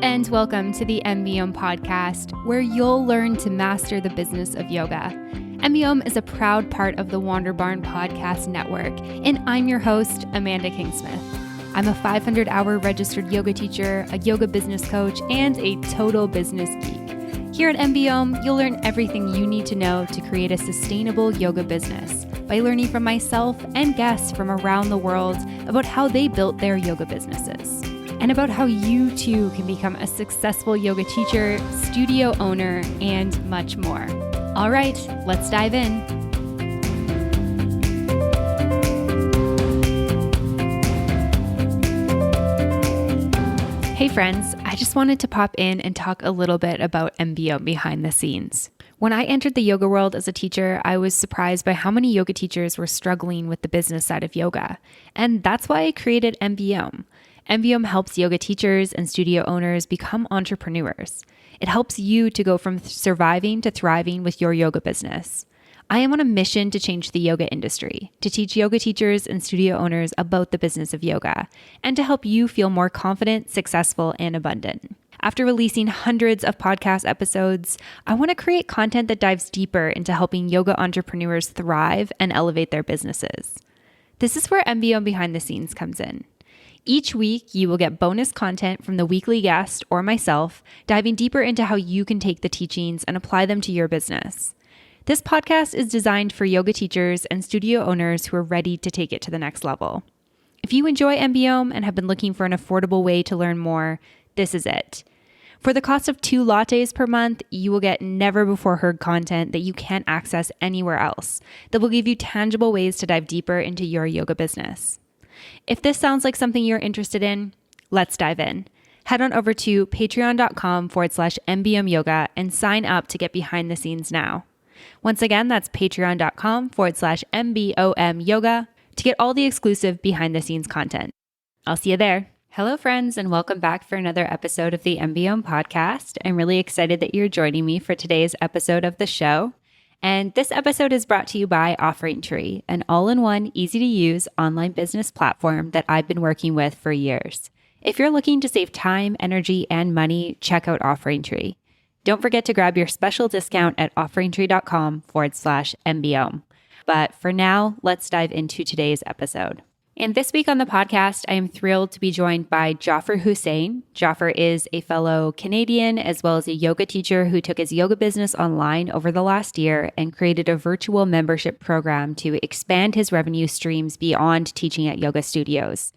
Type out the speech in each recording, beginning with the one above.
and welcome to the M.B.Om podcast, where you'll learn to master the business of yoga. M.B.Om is a proud part of the Wander Barn Podcast Network, and I'm your host, Amanda Kingsmith. I'm a 500-hour registered yoga teacher, a yoga business coach, and a total business geek. Here at M.B.Om, you'll learn everything you need to know to create a sustainable yoga business by learning from myself and guests from around the world about how they built their yoga businesses, and about how you too can become a successful yoga teacher, studio owner, and much more. All right, let's dive in. Hey friends, I just wanted to pop in and talk a little bit about M.B.Om behind the scenes. When I entered the yoga world as a teacher, I was surprised by how many yoga teachers were struggling with the business side of yoga. And that's why I created M.B.Om. M.B.Om helps yoga teachers and studio owners become entrepreneurs. It helps you to go from surviving to thriving with your yoga business. I am on a mission to change the yoga industry, to teach yoga teachers and studio owners about the business of yoga, and to help you feel more confident, successful, and abundant. After releasing hundreds of podcast episodes, I want to create content that dives deeper into helping yoga entrepreneurs thrive and elevate their businesses. This is where M.B.Om Behind the Scenes comes in. Each week, you will get bonus content from the weekly guest or myself, diving deeper into how you can take the teachings and apply them to your business. This podcast is designed for yoga teachers and studio owners who are ready to take it to the next level. If you enjoy M.B.Om and have been looking for an affordable way to learn more, this is it. For the cost of 2 lattes per month, you will get never-before-heard content that you can't access anywhere else that will give you tangible ways to dive deeper into your yoga business. If this sounds like something you're interested in, let's dive in. Head on over to patreon.com/MBM yoga and sign up to get behind the scenes now. Once again, that's patreon.com/MBOM yoga to get all the exclusive behind the scenes content. I'll see you there. Hello, friends, and welcome back for another episode of the M.B.Om podcast. I'm really excited that you're joining me for today's episode of the show. And this episode is brought to you by OfferingTree, an all-in-one, easy-to-use online business platform that I've been working with for years. If you're looking to save time, energy, and money, check out OfferingTree. Don't forget to grab your special discount at offeringtree.com/MBOM. But for now, let's dive into today's episode. And this week on the podcast, I am thrilled to be joined by Jaffer Hussain. Jaffer is a fellow Canadian as well as a yoga teacher who took his yoga business online over the last year and created a virtual membership program to expand his revenue streams beyond teaching at yoga studios.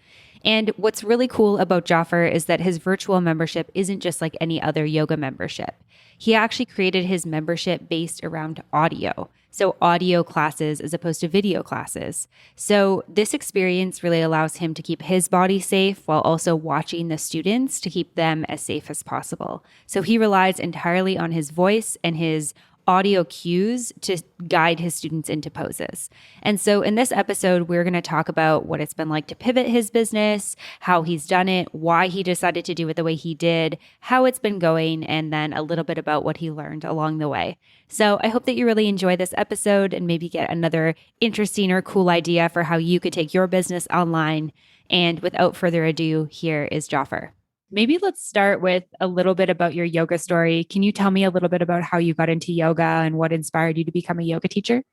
And what's really cool about Jaffer is that his virtual membership isn't just like any other yoga membership. He actually created his membership based around audio. So audio classes as opposed to video classes. So this experience really allows him to keep his body safe while also watching the students to keep them as safe as possible. So he relies entirely on his voice and his audio cues to guide his students into poses. And so in this episode, we're going to talk about what it's been like to pivot his business, how he's done it, why he decided to do it the way he did, how it's been going, and then a little bit about what he learned along the way. So I hope that you really enjoy this episode and maybe get another interesting or cool idea for how you could take your business online. And without further ado, here is Jaffer. Maybe let's start with a little bit about your yoga story. Can you tell me a little bit about how you got into yoga and what inspired you to become a yoga teacher?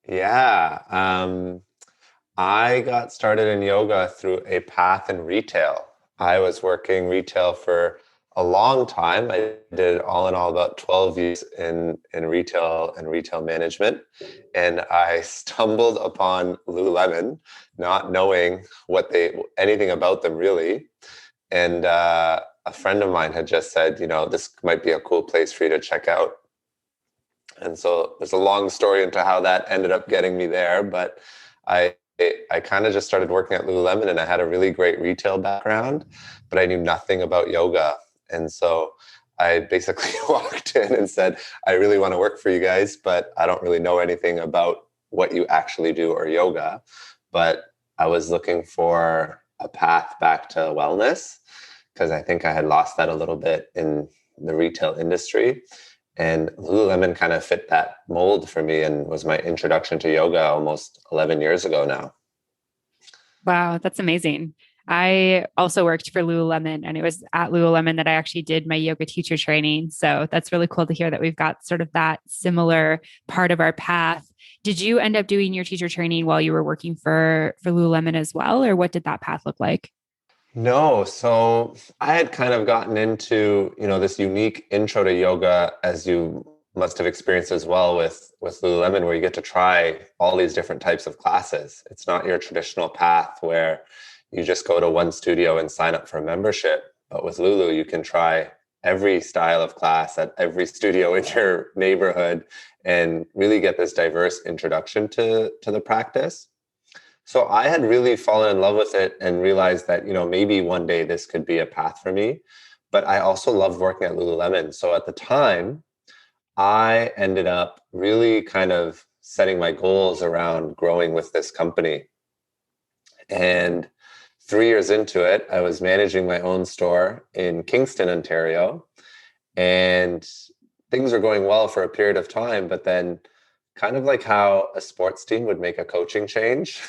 Yeah, I got started in yoga through a path in retail. I was working retail for a long time. I did all in all about 12 years in retail and retail management. And I stumbled upon Lululemon, not knowing anything about them really. And a friend of mine had just said, this might be a cool place for you to check out. And so there's a long story into how that ended up getting me there. But I kind of just started working at Lululemon, and I had a really great retail background, but I knew nothing about yoga. And so I basically walked in and said, I really want to work for you guys, but I don't really know anything about what you actually do or yoga. But I was looking for a path back to wellness because I think I had lost that a little bit in the retail industry. And Lululemon kind of fit that mold for me and was my introduction to yoga almost 11 years ago now. Wow, that's amazing. I also worked for Lululemon, and it was at Lululemon that I actually did my yoga teacher training. So that's really cool to hear that we've got sort of that similar part of our path. Did you end up doing your teacher training while you were working for Lululemon as well, or what did that path look like? No, so I had kind of gotten into, this unique intro to yoga, as you must have experienced as well with Lululemon, where you get to try all these different types of classes. It's not your traditional path where you just go to one studio and sign up for a membership. But with Lulu, you can try every style of class at every studio in your neighborhood and really get this diverse introduction to the practice. So I had really fallen in love with it and realized that, maybe one day this could be a path for me. But I also loved working at Lululemon. So at the time, I ended up really kind of setting my goals around growing with this company. And 3 years into it, I was managing my own store in Kingston, Ontario. And things were going well for a period of time. But then, kind of like how a sports team would make a coaching change,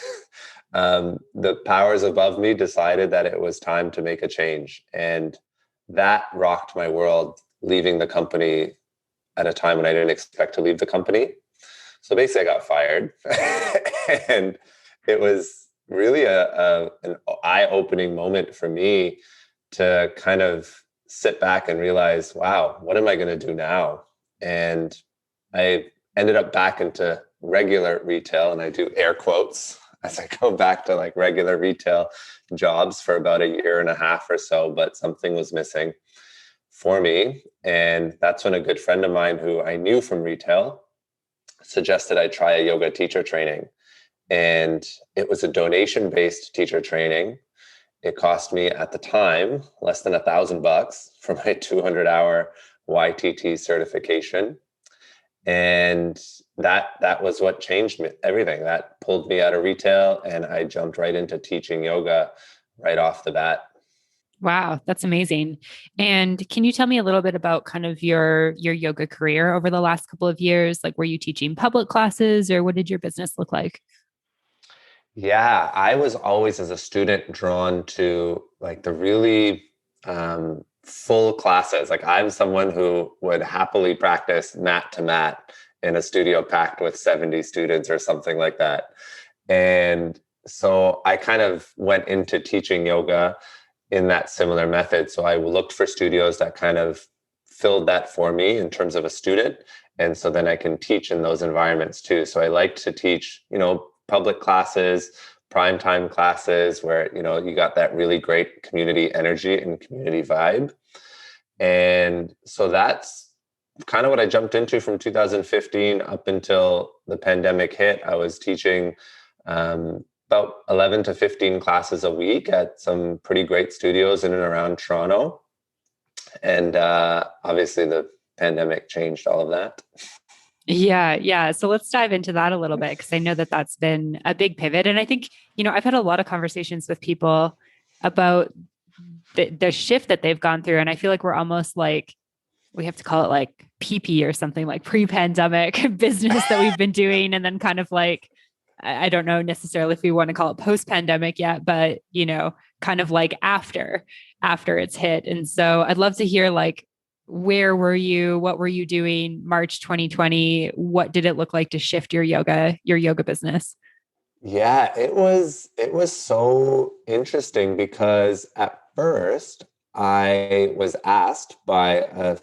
the powers above me decided that it was time to make a change. And that rocked my world, leaving the company at a time when I didn't expect to leave the company. So basically, I got fired. And it was really an eye-opening moment for me to kind of sit back and realize, wow, what am I going to do now? And I ended up back into regular retail, and I do air quotes as I go back to like regular retail jobs for about a year and a half or so, but something was missing for me. And that's when a good friend of mine who I knew from retail suggested I try a yoga teacher training. And it was a donation-based teacher training. It cost me at the time less than $1,000 for my 200-hour YTT certification. And that was what changed everything. That pulled me out of retail, and I jumped right into teaching yoga right off the bat. Wow, that's amazing. And can you tell me a little bit about kind of your yoga career over the last couple of years? Like, were you teaching public classes, or what did your business look like? Yeah, I was always as a student drawn to like the really full classes. Like I'm someone who would happily practice mat to mat in a studio packed with 70 students or something like that. And so I kind of went into teaching yoga in that similar method. So I looked for studios that kind of filled that for me in terms of a student. And so then I can teach in those environments too. So I like to teach, public classes, primetime classes where, you got that really great community energy and community vibe. And so that's kind of what I jumped into from 2015 up until the pandemic hit. I was teaching about 11 to 15 classes a week at some pretty great studios in and around Toronto. And obviously, the pandemic changed all of that. Yeah, yeah. So let's dive into that a little bit because I know that that's been a big pivot. And I think, I've had a lot of conversations with people about the shift that they've gone through. And I feel like we're almost like, we have to call it like PP or something like pre-pandemic business that we've been doing. And then kind of like, I don't know necessarily if we want to call it post-pandemic yet, but, kind of like after it's hit. And so I'd love to hear like, where were you? What were you doing March 2020? What did it look like to shift your yoga business? Yeah, it was so interesting because at first I was asked by a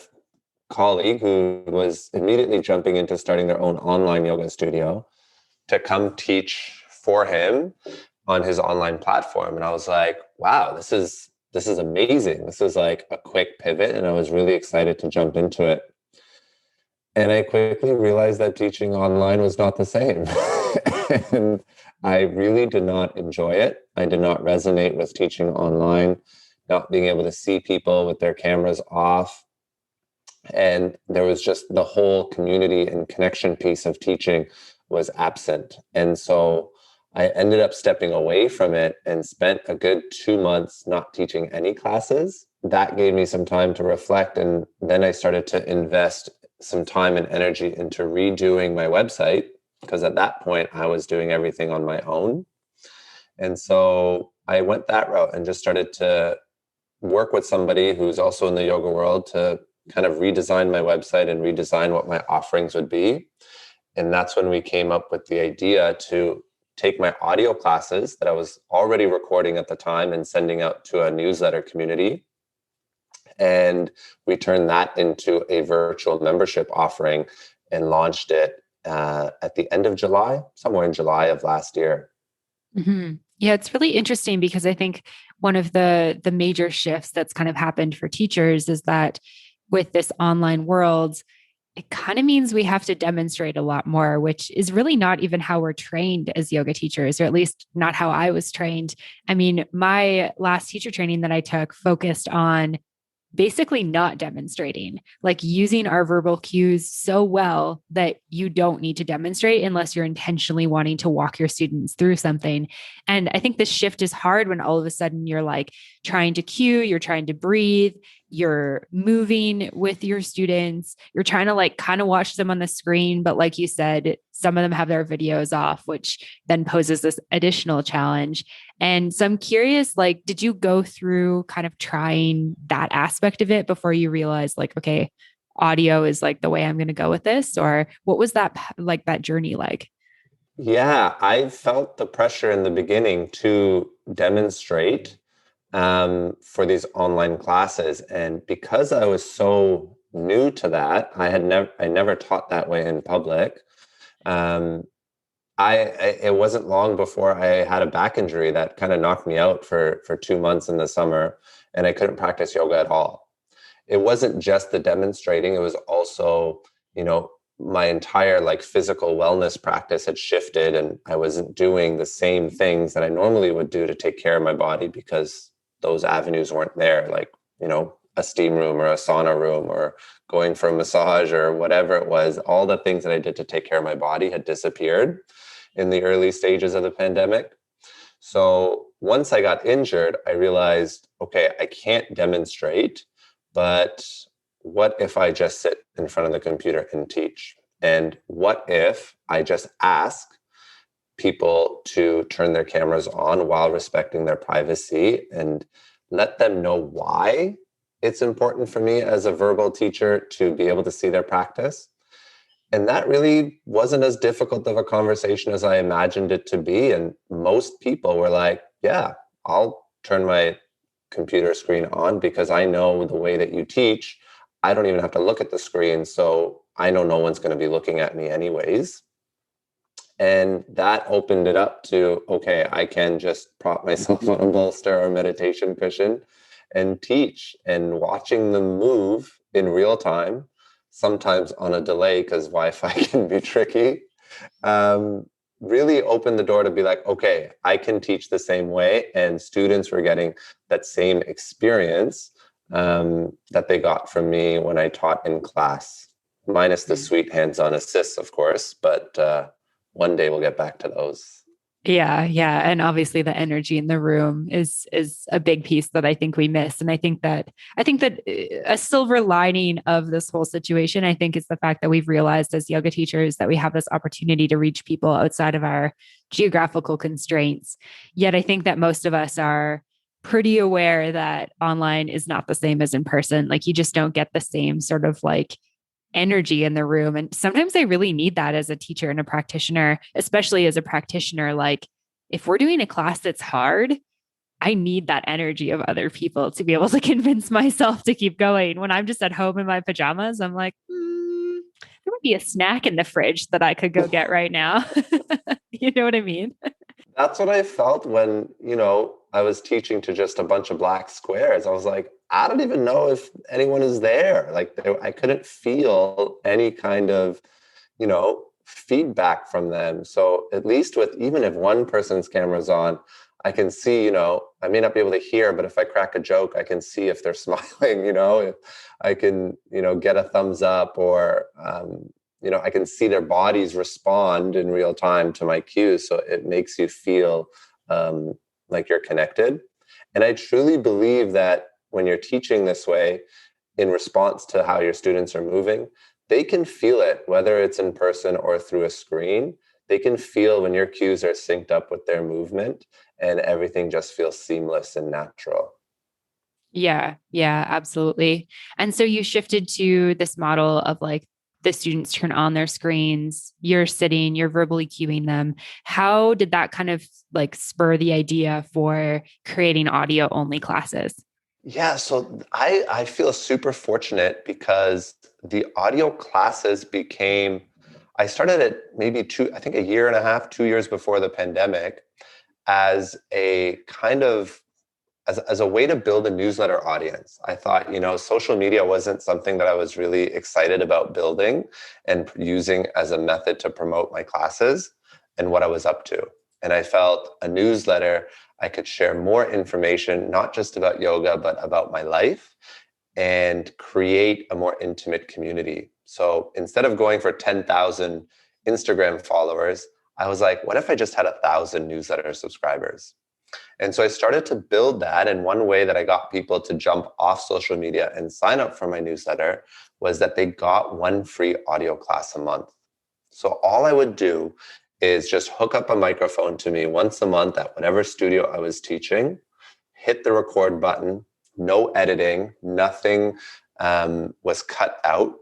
colleague who was immediately jumping into starting their own online yoga studio to come teach for him on his online platform. And I was like, wow, this is amazing. This is like a quick pivot. And I was really excited to jump into it. And I quickly realized that teaching online was not the same. And I really did not enjoy it. I did not resonate with teaching online, not being able to see people with their cameras off. And there was just the whole community and connection piece of teaching was absent. And so I ended up stepping away from it and spent a good 2 months not teaching any classes. That gave me some time to reflect. And then I started to invest some time and energy into redoing my website because at that point I was doing everything on my own. And so I went that route and just started to work with somebody who's also in the yoga world to kind of redesign my website and redesign what my offerings would be. And that's when we came up with the idea to take my audio classes that I was already recording at the time and sending out to a newsletter community. And we turned that into a virtual membership offering and launched it at the end of July, somewhere in July of last year. Yeah, it's really interesting because I think one of the major shifts that's kind of happened for teachers is that with this online world, it kind of means we have to demonstrate a lot more, which is really not even how we're trained as yoga teachers, or at least not how I was trained. I mean, my last teacher training that I took focused on basically not demonstrating, like using our verbal cues so well that you don't need to demonstrate unless you're intentionally wanting to walk your students through something. And I think this shift is hard when all of a sudden you're like trying to cue, you're trying to breathe, you're moving with your students, you're trying to like kind of watch them on the screen. But like you said, some of them have their videos off, which then poses this additional challenge. And so I'm curious, like, did you go through kind of trying that aspect of it before you realized, like, okay, audio is like the way I'm going to go with this? Or what was that like that journey like? Yeah, I felt the pressure in the beginning to demonstrate for these online classes. And because I was so new to that, I never taught that way in public. Um, it wasn't long before I had a back injury that kind of knocked me out for 2 months in the summer, and I couldn't practice yoga at all. It wasn't just the demonstrating; it was also, my entire like physical wellness practice had shifted, and I wasn't doing the same things that I normally would do to take care of my body because those avenues weren't there, like a steam room or a sauna room or going for a massage or whatever it was. All the things that I did to take care of my body had disappeared in the early stages of the pandemic. So once I got injured, I realized, okay, I can't demonstrate, but what if I just sit in front of the computer and teach? And what if I just ask people to turn their cameras on while respecting their privacy and let them know why it's important for me as a verbal teacher to be able to see their practice? And that really wasn't as difficult of a conversation as I imagined it to be. And most people were like, yeah, I'll turn my computer screen on because I know the way that you teach, I don't even have to look at the screen. So I know no one's going to be looking at me anyways. And that opened it up to, okay, I can just prop myself on a bolster or meditation cushion and teach. And watching them move in real time, sometimes on a delay because Wi-Fi can be tricky, um, really opened the door to be like, okay, I can teach the same way. And students were getting that same experience that they got from me when I taught in class, minus the sweet hands-on assists, of course, but one day we'll get back to those. Yeah, yeah, and obviously the energy in the room is a big piece that I think we miss. And I think that a silver lining of this whole situation, I think, is the fact that we've realized as yoga teachers that we have this opportunity to reach people outside of our geographical constraints. Yet I think that most of us are pretty aware that online is not the same as in person. Like you just don't get the same sort of like energy in the room. And sometimes I really need that as a teacher and a practitioner, especially as a practitioner. Like if we're doing a class that's hard, I need that energy of other people to be able to convince myself to keep going. When I'm just at home in my pajamas, I'm like, there would be a snack in the fridge that I could go get right now. You know what I mean? That's what I felt when, I was teaching to just a bunch of black squares. I was like, I don't even know if anyone is there. Like I couldn't feel any kind of, feedback from them. So at least with, even if one person's camera's on, I can see, I may not be able to hear, but if I crack a joke, I can see if they're smiling, if I can, get a thumbs up or, I can see their bodies respond in real time to my cues. So it makes you feel like you're connected. And I truly believe that when you're teaching this way, in response to how your students are moving, they can feel it, whether it's in person or through a screen. They can feel when your cues are synced up with their movement. and everything just feels seamless and natural. Yeah, yeah, absolutely. And so you shifted to this model of like the students turn on their screens, you're sitting, you're verbally cueing them. How did that kind of like spur the idea for creating audio only classes? Yeah, so I feel super fortunate because the audio classes became, I started it maybe I think a year and a half, 2 years before the pandemic, as a kind of as a way to build a newsletter audience. I thought, social media wasn't something that I was really excited about building and using as a method to promote my classes and what I was up to. And I felt a newsletter, I could share more information, not just about yoga, but about my life and create a more intimate community. So instead of going for 10,000 Instagram followers, I was like, what if I just had 1,000 newsletter subscribers? And so I started to build that. And one way that I got people to jump off social media and sign up for my newsletter was that they got one free audio class a month. So all I would do is just hook up a microphone to me once a month at whatever studio I was teaching, hit the record button, no editing, nothing was cut out.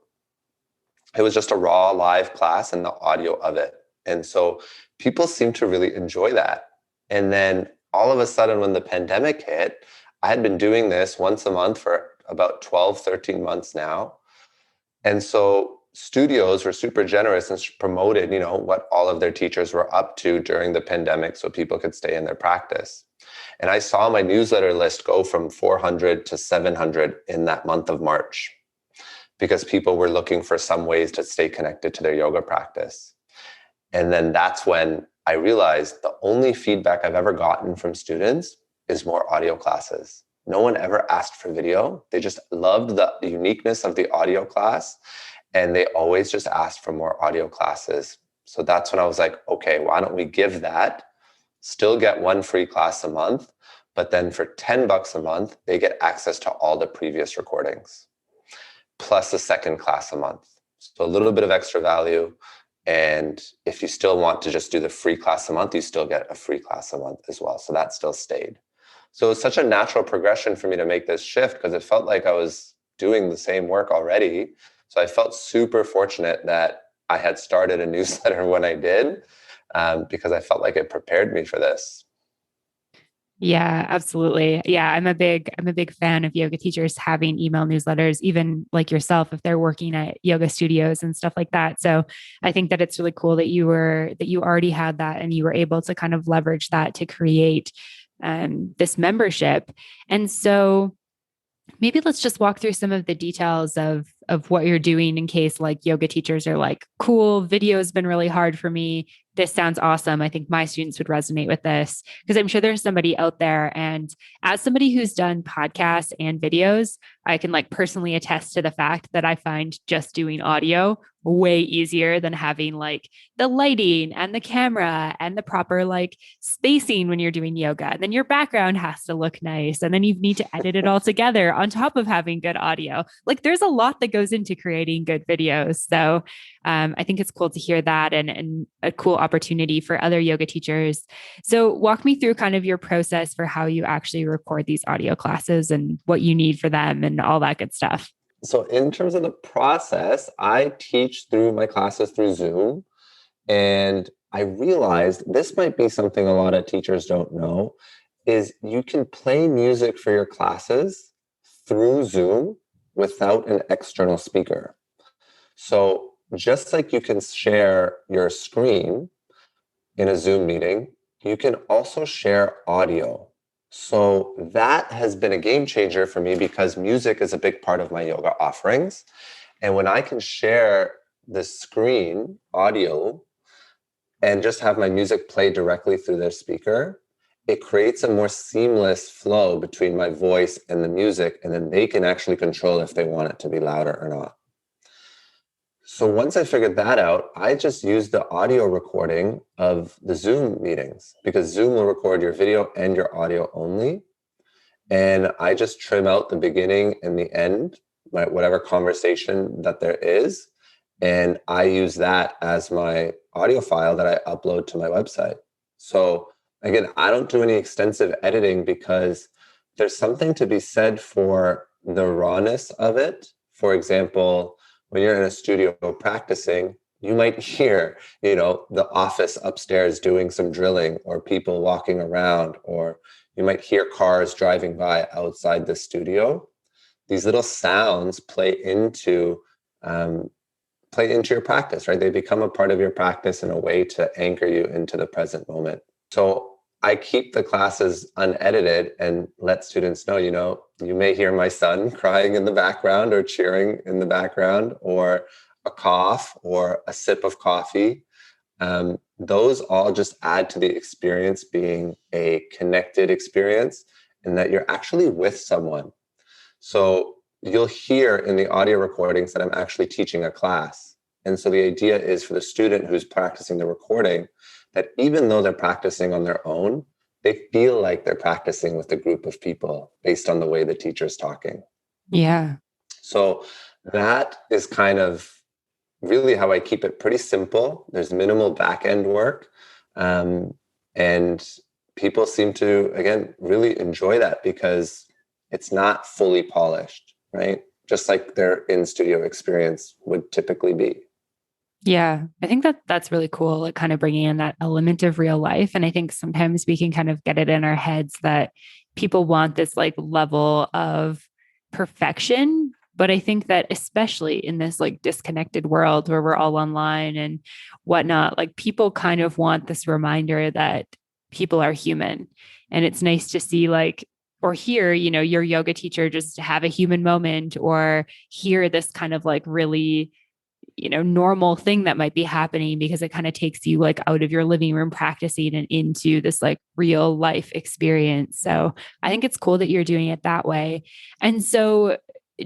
It was just a raw live class and the audio of it. And so people seem to really enjoy that. And then all of a sudden, when the pandemic hit, I had been doing this once a month for about 12, 13 months now. And so studios were super generous and promoted, what all of their teachers were up to during the pandemic so people could stay in their practice. And I saw my newsletter list go from 400 to 700 in that month of March because people were looking for some ways to stay connected to their yoga practice. And then that's when I realized the only feedback I've ever gotten from students is more audio classes. No one ever asked for video. They just loved the uniqueness of the audio class. And they always just asked for more audio classes. So that's when I was like, okay, why don't we give that, still get one free class a month, but then for $10 a month, they get access to all the previous recordings, plus a second class a month. So a little bit of extra value. And if you still want to just do the free class a month, you still get a free class a month as well. So that still stayed. So it was such a natural progression for me to make this shift because it felt like I was doing the same work already. So I felt super fortunate that I had started a newsletter when I did, because I felt like it prepared me for this. Yeah, absolutely. Yeah, I'm a big fan of yoga teachers having email newsletters, even like yourself, if they're working at yoga studios and stuff like that. So I think that it's really cool that you already had that and you were able to kind of leverage that to create this membership. And so maybe let's just walk through some of the details of what you're doing in case like yoga teachers are like, cool, video has been really hard for me. This sounds awesome. I think my students would resonate with this because I'm sure there's somebody out there. And as somebody who's done podcasts and videos, I can like personally attest to the fact that I find just doing audio way easier than having like the lighting and the camera and the proper like spacing when you're doing yoga. And then your background has to look nice. And then you need to edit it all together on top of having good audio. Like there's a lot that goes into creating good videos. So I think it's cool to hear that and a cool opportunity for other yoga teachers. So walk me through kind of your process for how you actually record these audio classes and what you need for them and all that good stuff. So in terms of the process, I teach through my classes through Zoom. And I realized this might be something a lot of teachers don't know, is you can play music for your classes through Zoom without an external speaker. So just like you can share your screen in a Zoom meeting, you can also share audio. So that has been a game changer for me because music is a big part of my yoga offerings. And when I can share the screen audio and just have my music play directly through their speaker, it creates a more seamless flow between my voice and the music. And then they can actually control if they want it to be louder or not. So once I figured that out, I just used the audio recording of the Zoom meetings because Zoom will record your video and your audio only. And I just trim out the beginning and the end, whatever conversation that there is. And I use that as my audio file that I upload to my website. So Again, I don't do any extensive editing because there's something to be said for the rawness of it. For example, when you're in a studio practicing, you might hear, the office upstairs doing some drilling or people walking around, or you might hear cars driving by outside the studio. These little sounds um, play into your practice, right? They become a part of your practice in a way to anchor you into the present moment. So I keep the classes unedited and let students know, you may hear my son crying in the background or cheering in the background, or a cough or a sip of coffee. Those all just add to the experience being a connected experience and that you're actually with someone. So you'll hear in the audio recordings that I'm actually teaching a class. And so the idea is for the student who's practicing the recording that even though they're practicing on their own, they feel like they're practicing with a group of people based on the way the teacher's talking. Yeah. So that is kind of really how I keep it pretty simple. There's minimal back end work. And people seem to, again, really enjoy that because it's not fully polished, right? Just like their in studio experience would typically be. Yeah, I think that that's really cool, like kind of bringing in that element of real life. And I think sometimes we can kind of get it in our heads that people want this like level of perfection. But I think that especially in this like disconnected world where we're all online and whatnot, like people kind of want this reminder that people are human. And it's nice to see like, or hear, your yoga teacher just have a human moment or hear this kind of like really normal thing that might be happening because it kind of takes you like out of your living room practicing and into this like real life experience. So I think it's cool that you're doing it that way. And so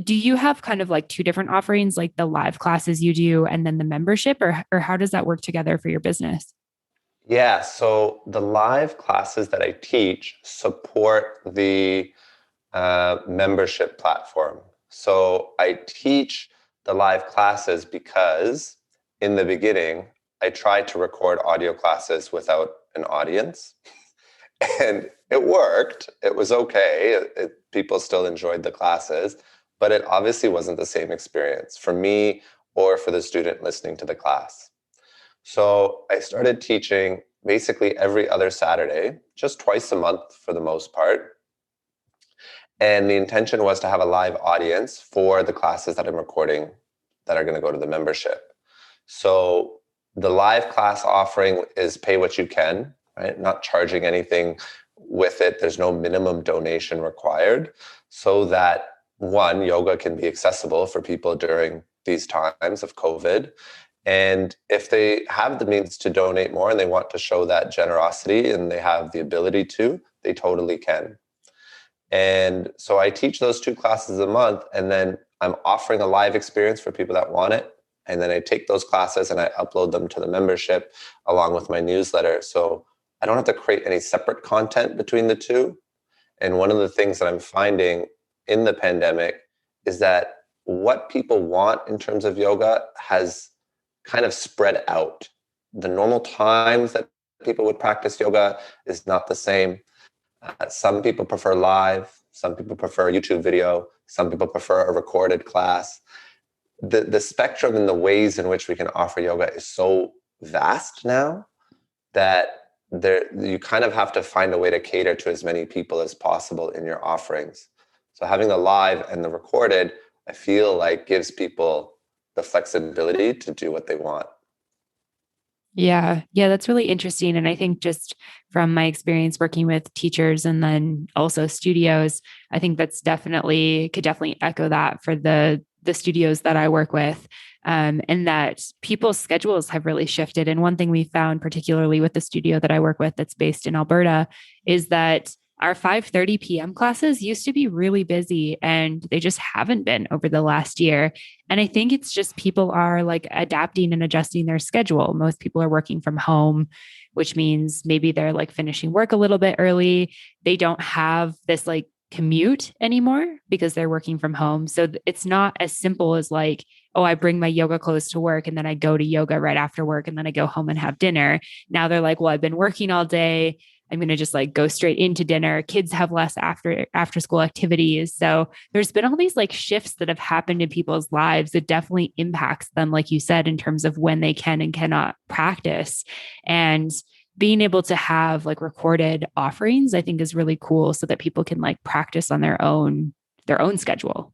do you have kind of like two different offerings, like the live classes you do and then the membership, or how does that work together for your business? Yeah, so the live classes that I teach support the membership platform. So I teach the live classes because in the beginning, I tried to record audio classes without an audience. And it worked. It was okay. People still enjoyed the classes, but it obviously wasn't the same experience for me or for the student listening to the class. So I started teaching basically every other Saturday, just twice a month for the most part. And the intention was to have a live audience for the classes that I'm recording that are going to go to the membership. So the live class offering is pay what you can, right? Not charging anything with it. There's no minimum donation required so that one, yoga can be accessible for people during these times of COVID. And if they have the means to donate more and they want to show that generosity and they have the ability to, they totally can. And so I teach those two classes a month, and then I'm offering a live experience for people that want it. And then I take those classes and I upload them to the membership along with my newsletter. So I don't have to create any separate content between the two. And one of the things that I'm finding in the pandemic is that what people want in terms of yoga has kind of spread out. The normal times that people would practice yoga is not the same. Some people prefer live, some people prefer YouTube video, some people prefer a recorded class. The spectrum and the ways in which we can offer yoga is so vast now that you kind of have to find a way to cater to as many people as possible in your offerings. So having the live and the recorded, I feel like gives people the flexibility to do what they want. Yeah. Yeah. That's really interesting. And I think just from my experience working with teachers and then also studios, I think that's definitely could definitely echo that for the studios that I work with. And that people's schedules have really shifted. And one thing we found, particularly with the studio that I work with that's based in Alberta, is that our 5:30 p.m. classes used to be really busy and they just haven't been over the last year. And I think it's just people are like adapting and adjusting their schedule. Most people are working from home, which means maybe they're like finishing work a little bit early. They don't have this like commute anymore because they're working from home. So it's not as simple as like, oh, I bring my yoga clothes to work and then I go to yoga right after work and then I go home and have dinner. Now they're like, well, I've been working all day. I'm going to just like go straight into dinner. Kids have less after school activities. So there's been all these like shifts that have happened in people's lives that definitely impacts them, like you said, in terms of when they can and cannot practice. And being able to have like recorded offerings, I think is really cool so that people can like practice on their own schedule.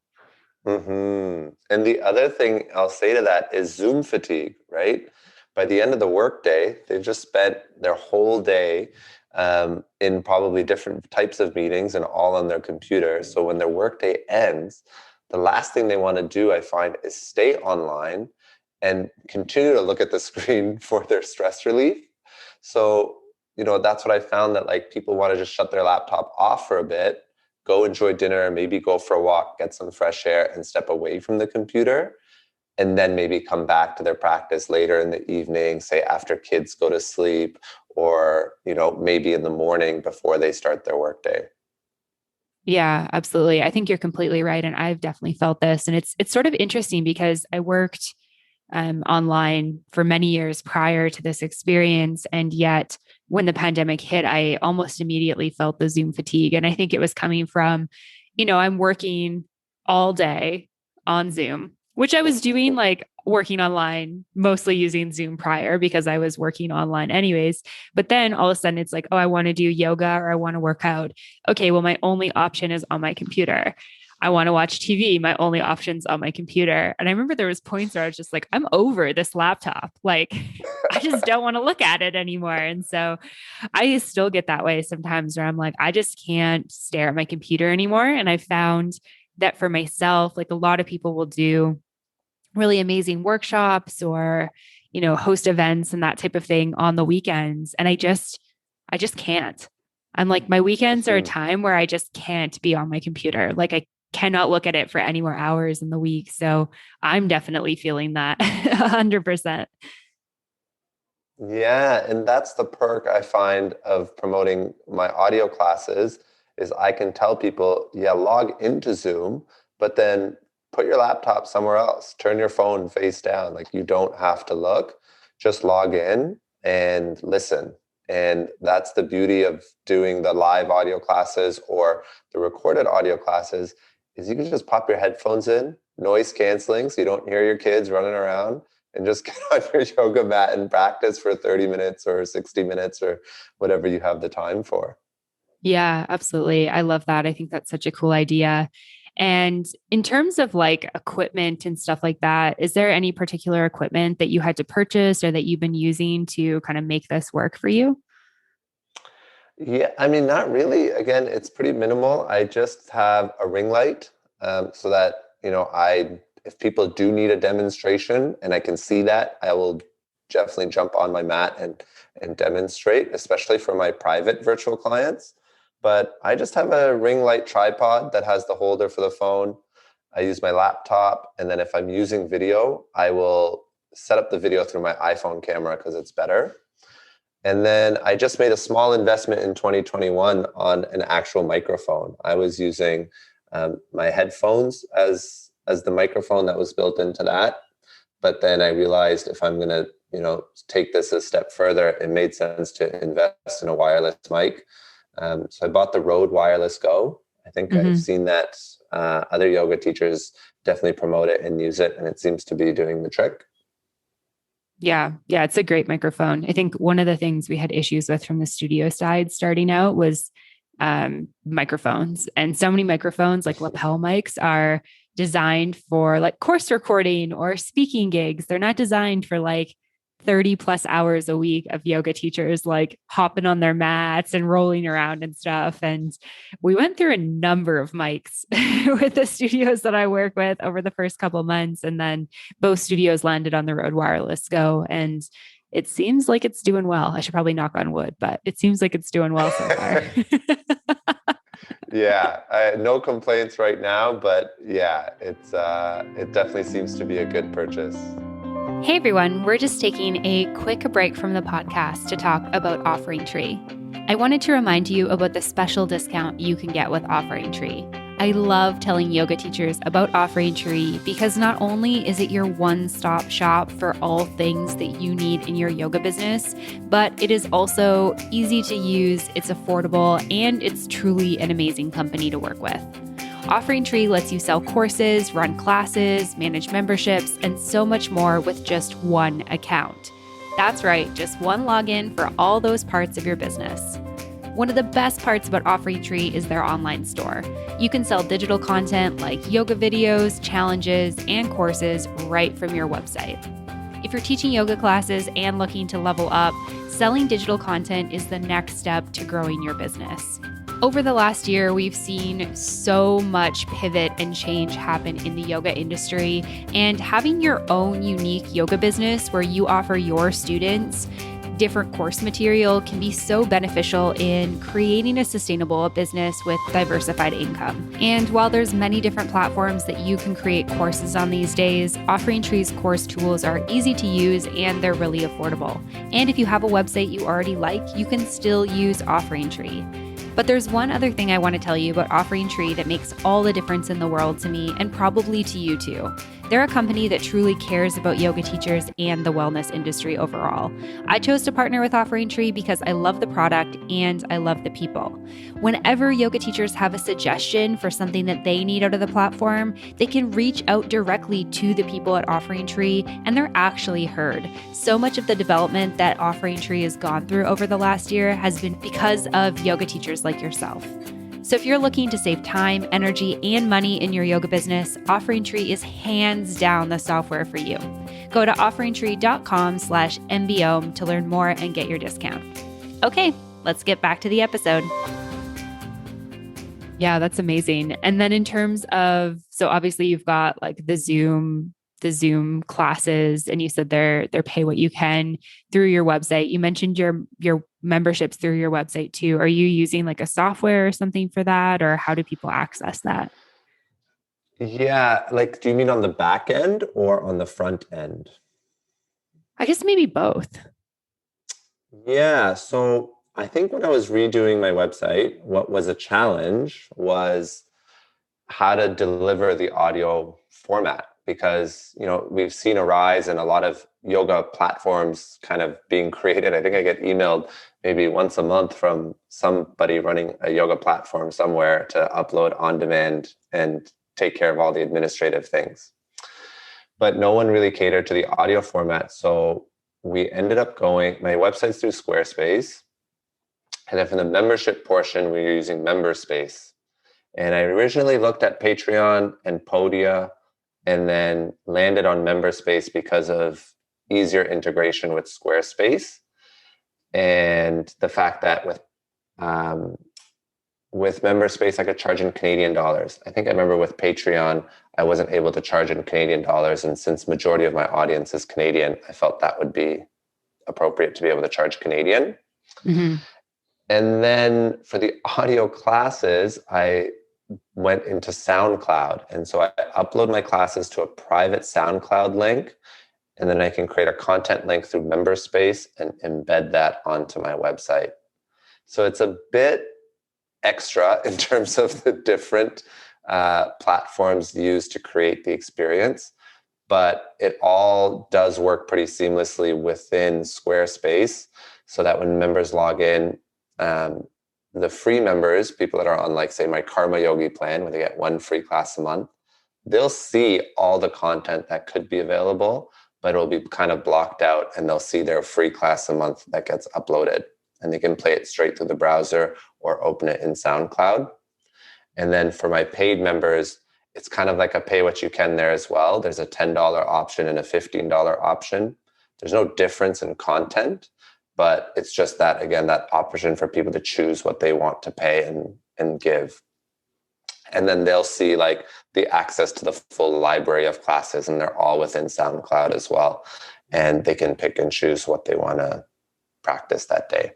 And the other thing I'll say to that is Zoom fatigue, right? By the end of the workday, they've just spent their whole day in probably different types of meetings and all on their computer. So when their workday ends, the last thing they want to do, I find, is stay online and continue to look at the screen for their stress relief. So, that's what I found, that like people want to just shut their laptop off for a bit, go enjoy dinner, maybe go for a walk, get some fresh air and step away from the computer, and then maybe come back to their practice later in the evening, say after kids go to sleep, or, maybe in the morning before they start their workday. Yeah, absolutely. I think you're completely right. And I've definitely felt this. And it's sort of interesting because I worked online for many years prior to this experience. And yet when the pandemic hit, I almost immediately felt the Zoom fatigue. And I think it was coming from, I'm working all day on Zoom, which I was doing like working online, mostly using Zoom prior because I was working online anyways. But then all of a sudden it's like, oh, I want to do yoga or I want to work out. Okay, well, my only option is on my computer. I want to watch TV. My only options on my computer. And I remember there was points where I was just like, I'm over this laptop. Like, I just don't want to look at it anymore. And so I still get that way sometimes where I'm like, I just can't stare at my computer anymore. And I found that for myself, like a lot of people will do really amazing workshops or, host events and that type of thing on the weekends. And I just can't. I'm like, my weekends are a time where I just can't be on my computer. Like I cannot look at it for any more hours in the week. So I'm definitely feeling that 100%. Yeah, and that's the perk I find of promoting my audio classes is I can tell people, yeah, log into Zoom, but then put your laptop somewhere else. Turn your phone face down. Like you don't have to look. Just log in and listen. And that's the beauty of doing the live audio classes or the recorded audio classes is you can just pop your headphones in, noise canceling, so you don't hear your kids running around, and just get on your yoga mat and practice for 30 minutes or 60 minutes or whatever you have the time for. Yeah, absolutely. I love that. I think that's such a cool idea. And in terms of like equipment and stuff like that, is there any particular equipment that you had to purchase or that you've been using to kind of make this work for you? Yeah, I mean, not really. Again, it's pretty minimal. I just have a ring light so that, if people do need a demonstration and I can see that, I will definitely jump on my mat and demonstrate, especially for my private virtual clients. But I just have a ring light tripod that has the holder for the phone. I use my laptop. And then if I'm using video, I will set up the video through my iPhone camera because it's better. And then I just made a small investment in 2021 on an actual microphone. I was using my headphones as the microphone that was built into that. But then I realized if I'm going to, take this a step further, it made sense to invest in a wireless mic. So I bought the Rode Wireless Go. I think I've seen that other yoga teachers definitely promote it and use it, and it seems to be doing the trick. Yeah. Yeah. It's a great microphone. I think one of the things we had issues with from the studio side starting out was microphones. And so many microphones, like lapel mics, are designed for like course recording or speaking gigs. They're not designed for like 30 plus hours a week of yoga teachers like hopping on their mats and rolling around and stuff. And we went through a number of mics with the studios that I work with over the first couple of months. And then both studios landed on the Rode Wireless Go. And it seems like it's doing well. I should probably knock on wood, but it seems like it's doing well so far. Yeah, no complaints right now, but yeah, it definitely seems to be a good purchase. Hey everyone, we're just taking a quick break from the podcast to talk about OfferingTree. I wanted to remind you about the special discount you can get with OfferingTree. I love telling yoga teachers about OfferingTree because not only is it your one-stop shop for all things that you need in your yoga business, but it is also easy to use, it's affordable, and it's truly an amazing company to work with. OfferingTree lets you sell courses, run classes, manage memberships, and so much more with just one account. That's right, just one login for all those parts of your business. One of the best parts about OfferingTree is their online store. You can sell digital content like yoga videos, challenges, and courses right from your website. If you're teaching yoga classes and looking to level up, selling digital content is the next step to growing your business. Over the last year, we've seen so much pivot and change happen in the yoga industry, and having your own unique yoga business where you offer your students different course material can be so beneficial in creating a sustainable business with diversified income. And while there's many different platforms that you can create courses on these days, OfferingTree's course tools are easy to use and they're really affordable. And if you have a website you already like, you can still use OfferingTree. But there's one other thing I want to tell you about OfferingTree that makes all the difference in the world to me and probably to you too. They're a company that truly cares about yoga teachers and the wellness industry overall. I chose to partner with OfferingTree because I love the product and I love the people. Whenever yoga teachers have a suggestion for something that they need out of the platform, they can reach out directly to the people at OfferingTree and they're actually heard. So much of the development that OfferingTree has gone through over the last year has been because of yoga teachers like yourself. So if you're looking to save time, energy, and money in your yoga business, OfferingTree is hands down the software for you. Go to offeringtree.com/M.B.Om to learn more and get your discount. Okay, let's get back to the episode. Yeah, that's amazing. And then in terms of, so obviously you've got like the Zoom classes, and you said they're pay what you can through your website. You mentioned your memberships through your website too. Are you using like a software or something for that, or how do people access that? Yeah, like, do you mean on the back end or on the front end? I guess maybe both. Yeah, so I think when I was redoing my website, what was a challenge was how to deliver the audio format, because we've seen a rise in a lot of yoga platforms kind of being created. I think I get emailed maybe once a month from somebody running a yoga platform somewhere to upload on demand and take care of all the administrative things. But no one really catered to the audio format. So we ended up my website's through Squarespace. And then for the membership portion, we were using MemberSpace. And I originally looked at Patreon and Podia and then landed on MemberSpace because of easier integration with Squarespace and the fact that with MemberSpace, I could charge in Canadian dollars. I think I remember with Patreon, I wasn't able to charge in Canadian dollars. And since majority of my audience is Canadian, I felt that would be appropriate to be able to charge Canadian. Mm-hmm. And then for the audio classes, I went into SoundCloud. And so I upload my classes to a private SoundCloud link, and then I can create a content link through MemberSpace and embed that onto my website. So it's a bit extra in terms of the different platforms used to create the experience, but it all does work pretty seamlessly within Squarespace so that when members log in, the free members, people that are on, like, say, my Karma Yogi plan, where they get one free class a month, they'll see all the content that could be available, but it'll be kind of blocked out, and they'll see their free class a month that gets uploaded, and they can play it straight through the browser or open it in SoundCloud. And then for my paid members, it's kind of like a pay what you can there as well. There's a $10 option and a $15 option. There's no difference in content, but it's just that, again, that option for people to choose what they want to pay and give. And then they'll see like the access to the full library of classes, and they're all within SoundCloud as well. And they can pick and choose what they want to practice that day.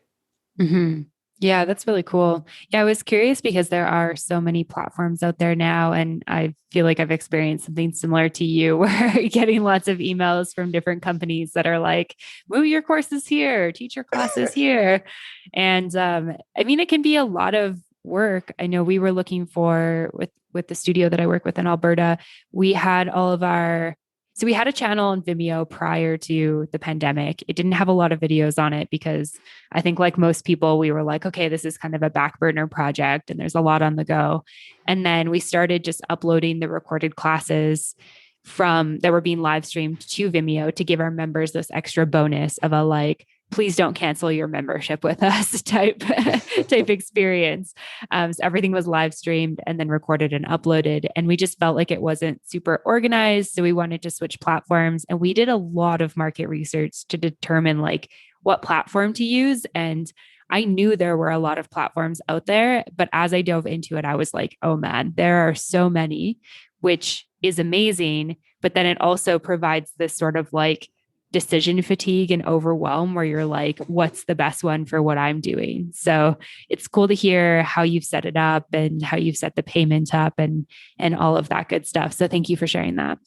Mm-hmm. Yeah, that's really cool. Yeah, I was curious because there are so many platforms out there now, and I feel like I've experienced something similar to you, where you're getting lots of emails from different companies that are like, move your courses here, teach your classes here. And I mean, it can be a lot of work, I know we were looking for with the studio that I work with in Alberta, we had all of our so we had a channel on Vimeo prior to the pandemic. It didn't have a lot of videos on it because I think like most people, we were like, okay, this is kind of a back burner project and there's a lot on the go. And then we started just uploading the recorded classes from that were being live streamed to Vimeo to give our members this extra bonus of a like, please don't cancel your membership with us type experience. So everything was live streamed and then recorded and uploaded. And we just felt like it wasn't super organized. So we wanted to switch platforms. And we did a lot of market research to determine like what platform to use. And I knew there were a lot of platforms out there, but as I dove into it, I was like, oh man, there are so many, which is amazing. But then it also provides this sort of like decision fatigue and overwhelm where you're like, what's the best one for what I'm doing? So it's cool to hear how you've set it up and how you've set the payment up and all of that good stuff. So thank you for sharing that.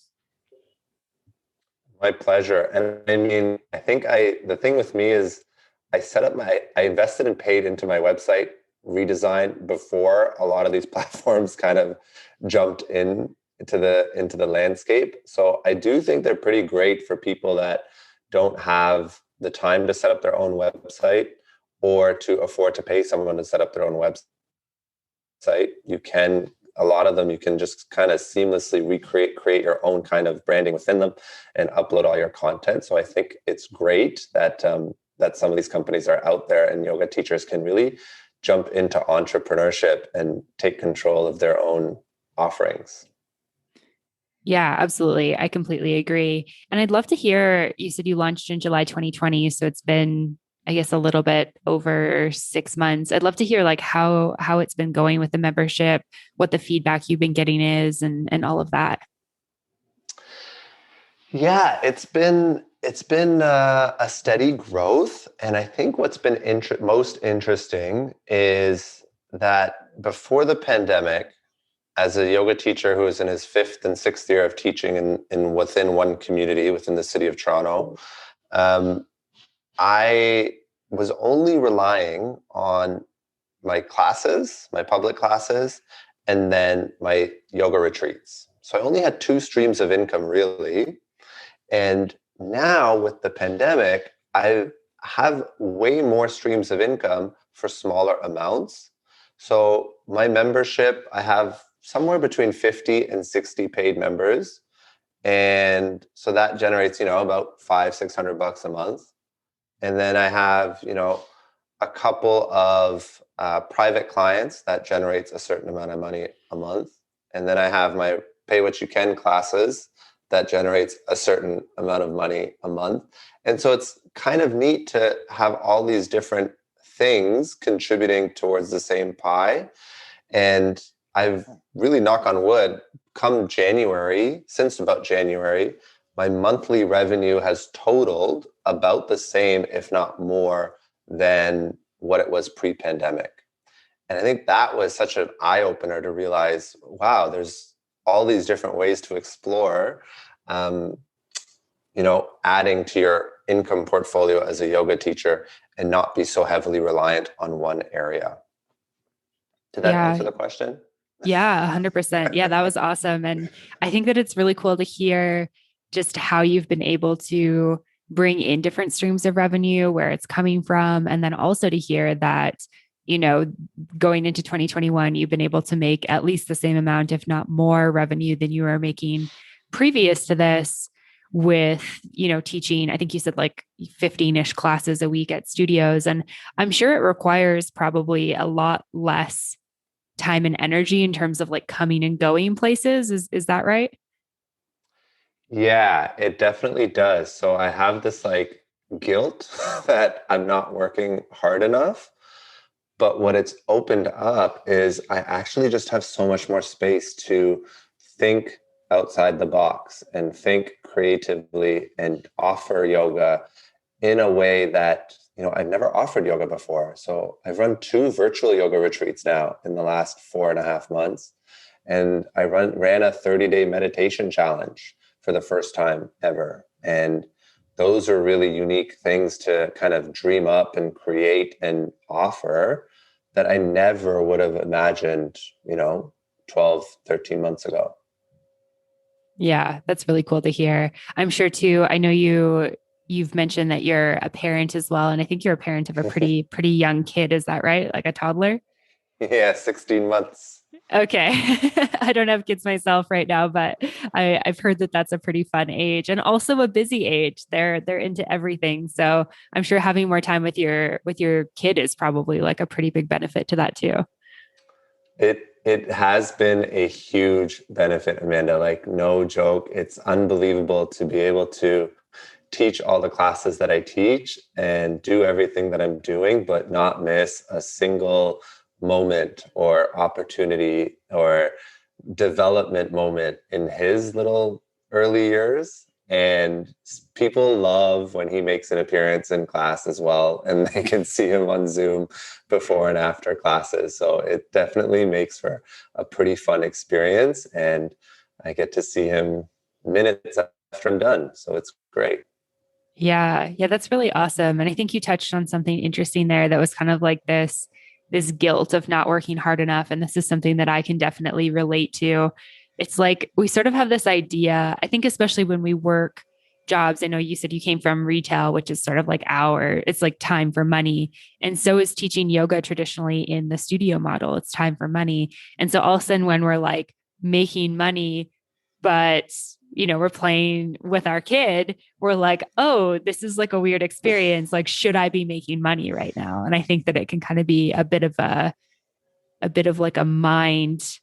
My pleasure. And I mean, I think the thing with me is I invested and paid into my website redesign before a lot of these platforms kind of jumped into the landscape. So I do think they're pretty great for people that don't have the time to set up their own website or to afford to pay someone to set up their own website. A lot of them, you can just kind of seamlessly create your own kind of branding within them and upload all your content. So I think it's great that that some of these companies are out there and yoga teachers can really jump into entrepreneurship and take control of their own offerings. Yeah, absolutely. I completely agree. And I'd love to hear, you said you launched in July 2020, so it's been I guess a little bit over 6 months. I'd love to hear like how it's been going with the membership, what the feedback you've been getting is and all of that. Yeah, it's been a steady growth, and I think what's been most interesting is that before the pandemic, as a yoga teacher who is in his fifth and sixth year of teaching in within one community within the city of Toronto, um, I was only relying on my classes, my public classes, and then my yoga retreats. So I only had two streams of income really. And now with the pandemic, I have way more streams of income for smaller amounts. So my membership, I have somewhere between 50 and 60 paid members. And so that generates, about $500-600 a month. And then I have, a couple of private clients that generates a certain amount of money a month. And then I have my pay what you can classes that generates a certain amount of money a month. And so it's kind of neat to have all these different things contributing towards the same pie. And I've really, knock on wood, since about January, my monthly revenue has totaled about the same, if not more, than what it was pre-pandemic. And I think that was such an eye-opener to realize, wow, there's all these different ways to explore, adding to your income portfolio as a yoga teacher and not be so heavily reliant on one area. Did that Yeah. answer the question? Yeah, 100%. Yeah, that was awesome. And I think that it's really cool to hear just how you've been able to bring in different streams of revenue, where it's coming from. And then also to hear that, going into 2021, you've been able to make at least the same amount, if not more revenue than you were making previous to this with, teaching, I think you said like 15-ish classes a week at studios. And I'm sure it requires probably a lot less time and energy in terms of like coming and going places. Is that right? Yeah, it definitely does. So I have this like guilt that I'm not working hard enough. But what it's opened up is I actually just have so much more space to think outside the box and think creatively and offer yoga in a way that, I've never offered yoga before. So I've run 2 virtual yoga retreats now in the last 4.5 months. And I ran a 30-day meditation challenge for the first time ever. And those are really unique things to kind of dream up and create and offer that I never would have imagined, 12, 13 months ago. Yeah, that's really cool to hear. I'm sure too. I know you've mentioned that you're a parent as well, and I think you're a parent of a pretty young kid. Is that right? Like a toddler? Yeah, 16 months. Okay. I don't have kids myself right now, but I've heard that that's a pretty fun age and also a busy age. They're into everything. So I'm sure having more time with your kid is probably like a pretty big benefit to that too. It has been a huge benefit, Amanda. Like, no joke. It's unbelievable to be able to teach all the classes that I teach and do everything that I'm doing, but not miss a single moment or opportunity or development moment in his little early years. And people love when he makes an appearance in class as well, and they can see him on Zoom before and after classes. So it definitely makes for a pretty fun experience. And I get to see him minutes after I'm done. So it's great. Yeah, yeah, that's really awesome. And I think you touched on something interesting there that was kind of like this guilt of not working hard enough. And this is something that I can definitely relate to. It's like we sort of have this idea, I think, especially when we work jobs. I know you said you came from retail, which is sort of like it's like time for money. And so is teaching yoga traditionally in the studio model. It's time for money. And so all of a sudden, when we're like making money, but we're playing with our kid, we're like, oh, this is like a weird experience. Like, should I be making money right now? And I think that it can kind of be a bit of like a mindset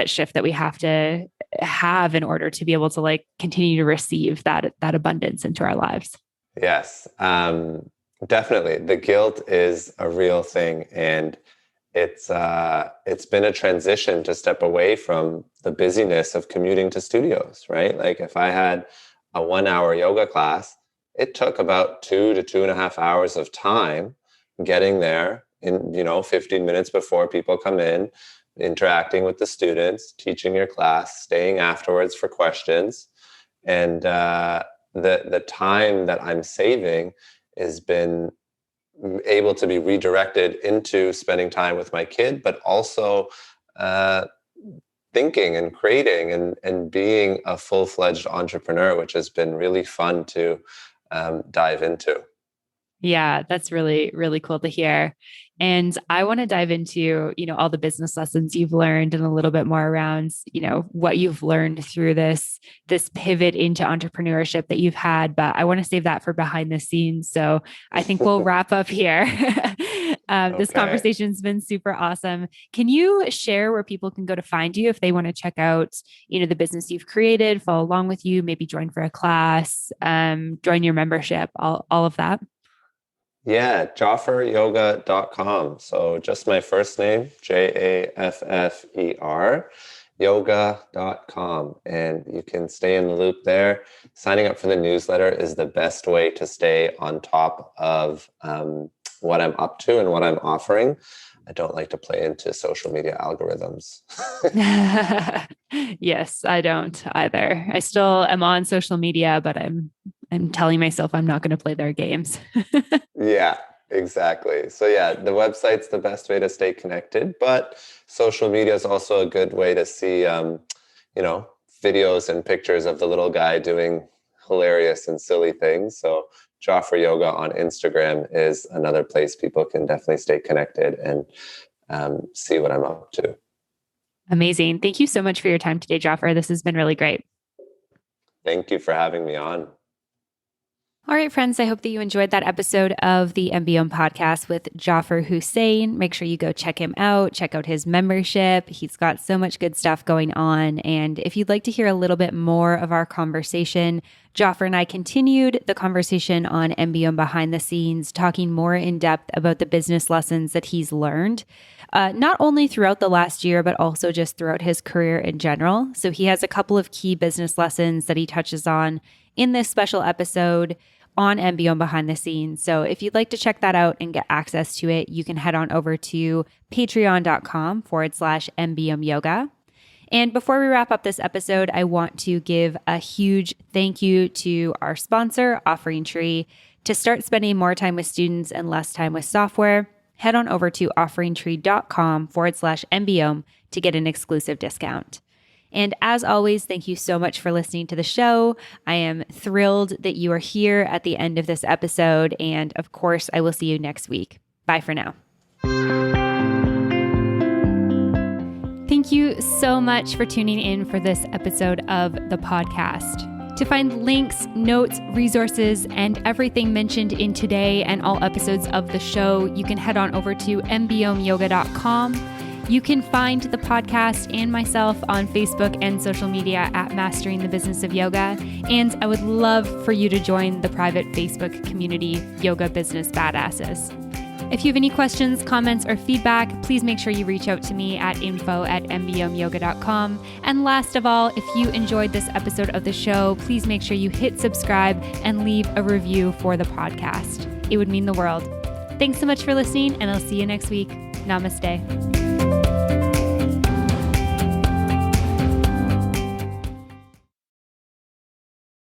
shift that we have to have in order to be able to like continue to receive that abundance into our lives. Yes, definitely. The guilt is a real thing, and it's been a transition to step away from the busyness of commuting to studios, right? Like if I had a 1 hour yoga class, it took about 2 to 2.5 hours of time getting there in 15 minutes before people come in, interacting with the students, teaching your class, staying afterwards for questions, and the time that I'm saving has been able to be redirected into spending time with my kid, but also uh, thinking and creating and being a full-fledged entrepreneur, which has been really fun to dive into. Yeah, that's really, really cool to hear. And I want to dive into, all the business lessons you've learned and a little bit more around, what you've learned through this pivot into entrepreneurship that you've had. But I want to save that for behind the scenes. So I think we'll wrap up here. This Okay. conversation's been super awesome. Can you share where people can go to find you if they want to check out, the business you've created, follow along with you, maybe join for a class, join your membership, all of that? Yeah, jafferyoga.com. So just my first name, Jaffer, yoga.com. And you can stay in the loop there. Signing up for the newsletter is the best way to stay on top of what I'm up to and what I'm offering. I don't like to play into social media algorithms. Yes, I don't either. I still am on social media, but I'm telling myself I'm not going to play their games. Yeah, exactly. So yeah, the website's the best way to stay connected, but social media is also a good way to see, you know, videos and pictures of the little guy doing hilarious and silly things. So Jaffer Yoga on Instagram is another place people can definitely stay connected and see what I'm up to. Amazing. Thank you so much for your time today, Jaffer. This has been really great. Thank you for having me on. All right, friends, I hope that you enjoyed that episode of the M.B.Om podcast with Jaffer Hussain. Make sure you go check him out, check out his membership. He's got so much good stuff going on. And if you'd like to hear a little bit more of our conversation, Jaffer and I continued the conversation on M.B.Om behind the scenes, talking more in depth about the business lessons that he's learned, not only throughout the last year, but also just throughout his career in general. So he has a couple of key business lessons that he touches on in this special episode on M.B.Om behind the scenes. So if you'd like to check that out and get access to it, you can head on over to patreon.com/M.B.Om yoga. And before we wrap up this episode, I want to give a huge thank you to our sponsor, OfferingTree. To start spending more time with students and less time with software, head on over to offeringtree.com/M.B.Om to get an exclusive discount. And as always, thank you so much for listening to the show. I am thrilled that you are here at the end of this episode. And of course, I will see you next week. Bye for now. Thank you so much for tuning in for this episode of the podcast. To find links, notes, resources, and everything mentioned in today and all episodes of the show, you can head on over to mbomyoga.com. You can find the podcast and myself on Facebook and social media at Mastering the Business of Yoga. And I would love for you to join the private Facebook community, Yoga Business Badasses. If you have any questions, comments, or feedback, please make sure you reach out to me at info@mbomyoga.com. And last of all, if you enjoyed this episode of the show, please make sure you hit subscribe and leave a review for the podcast. It would mean the world. Thanks so much for listening, and I'll see you next week. Namaste.